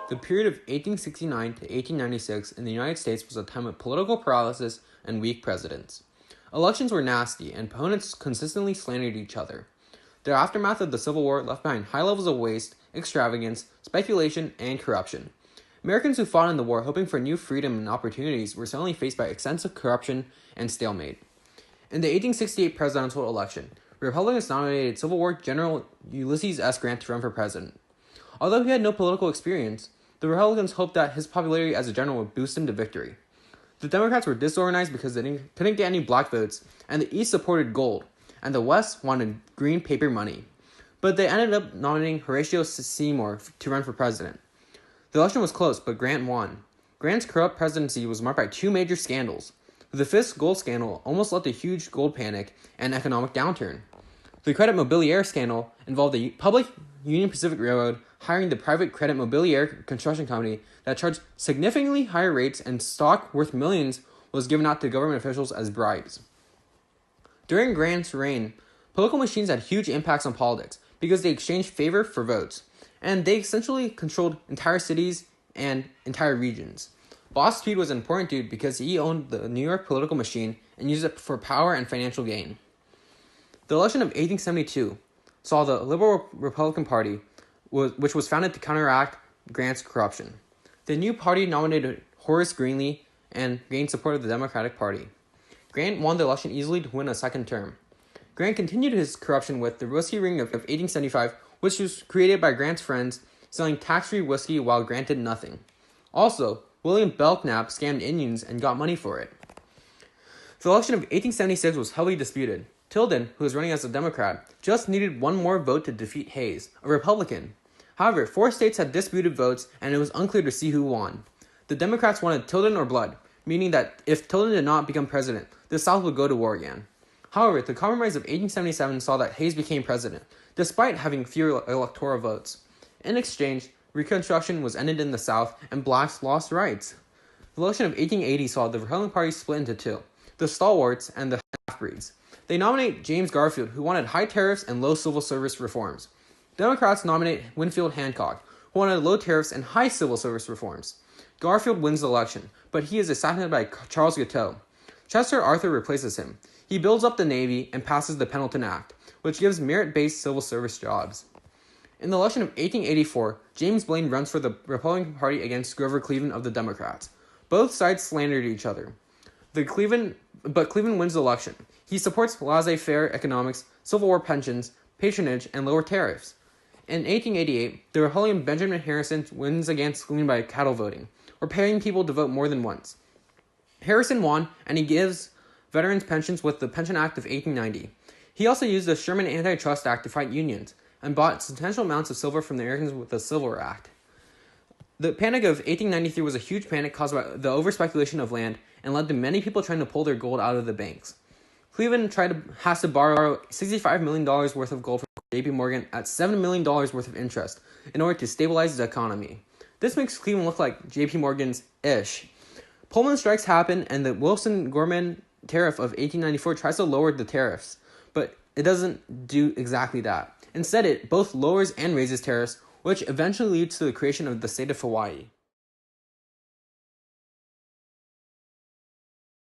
The period of 1869 to 1896 in the United States was a time of political paralysis and weak presidents. Elections were nasty, and opponents consistently slandered each other. The aftermath of the Civil War left behind high levels of waste, extravagance, speculation, and corruption. Americans who fought in the war hoping for new freedom and opportunities were suddenly faced by extensive corruption and stalemate. In the 1868 presidential election, Republicans nominated Civil War General Ulysses S. Grant to run for president. Although he had no political experience, the Republicans hoped that his popularity as a general would boost him to victory. The Democrats were disorganized because they couldn't get any black votes, and the East supported gold, and the West wanted green paper money. But they ended up nominating Horatio Seymour to run for president. The election was close, but Grant won. Grant's corrupt presidency was marked by two major scandals. The fifth gold scandal almost led to a huge gold panic and economic downturn. The Credit Mobilier scandal involved the public Union Pacific Railroad hiring the private Credit Mobilier construction company that charged significantly higher rates, and stock worth millions was given out to government officials as bribes. During Grant's reign, political machines had huge impacts on politics because they exchanged favor for votes, and they essentially controlled entire cities and entire regions. Boss Tweed was an important dude because he owned the New York political machine and used it for power and financial gain. The election of 1872 saw the Liberal Republican Party, which was founded to counteract Grant's corruption. The new party nominated Horace Greeley and gained support of the Democratic Party. Grant won the election easily to win a second term. Grant continued his corruption with the whiskey ring of 1875, which was created by Grant's friends selling tax-free whiskey while Grant did nothing. Also, William Belknap scammed Indians and got money for it. The election of 1876 was heavily disputed. Tilden, who was running as a Democrat, just needed one more vote to defeat Hayes, a Republican. However, 4 states had disputed votes, and it was unclear to see who won. The Democrats wanted Tilden or blood, meaning that if Tilden did not become president, the South would go to war again. However, the Compromise of 1877 saw that Hayes became president, despite having fewer electoral votes. In exchange, Reconstruction was ended in the South, and blacks lost rights. The election of 1880 saw the Republican Party split into two, the stalwarts and the half-breeds. They nominate James Garfield, who wanted high tariffs and low civil service reforms. Democrats nominate Winfield Hancock, who wanted low tariffs and high civil service reforms. Garfield wins the election, but he is assassinated by Charles Guiteau. Chester Arthur replaces him. He builds up the Navy and passes the Pendleton Act, which gives merit-based civil service jobs. In the election of 1884, James Blaine runs for the Republican Party against Grover Cleveland of the Democrats. Both sides slandered each other. Cleveland wins the election. He supports laissez-faire economics, Civil War pensions, patronage, and lower tariffs. In 1888, the Republican Benjamin Harrison wins against Cleveland by cattle voting, or paying people to vote more than once. Harrison won, and he gives veterans pensions with the Pension Act of 1890. He also used the Sherman Antitrust Act to fight unions, and bought substantial amounts of silver from the Americans with the Silver Act. The Panic of 1893 was a huge panic caused by the overspeculation of land and led to many people trying to pull their gold out of the banks. Cleveland has to borrow $65 million worth of gold from JP Morgan at $7 million worth of interest in order to stabilize the economy. This makes Cleveland look like JP Morgan's ish. Pullman strikes happen, and the Wilson-Gorman tariff of 1894 tries to lower the tariffs, but it doesn't do exactly that. Instead, it both lowers and raises tariffs, which eventually leads to the creation of the state of Hawaii.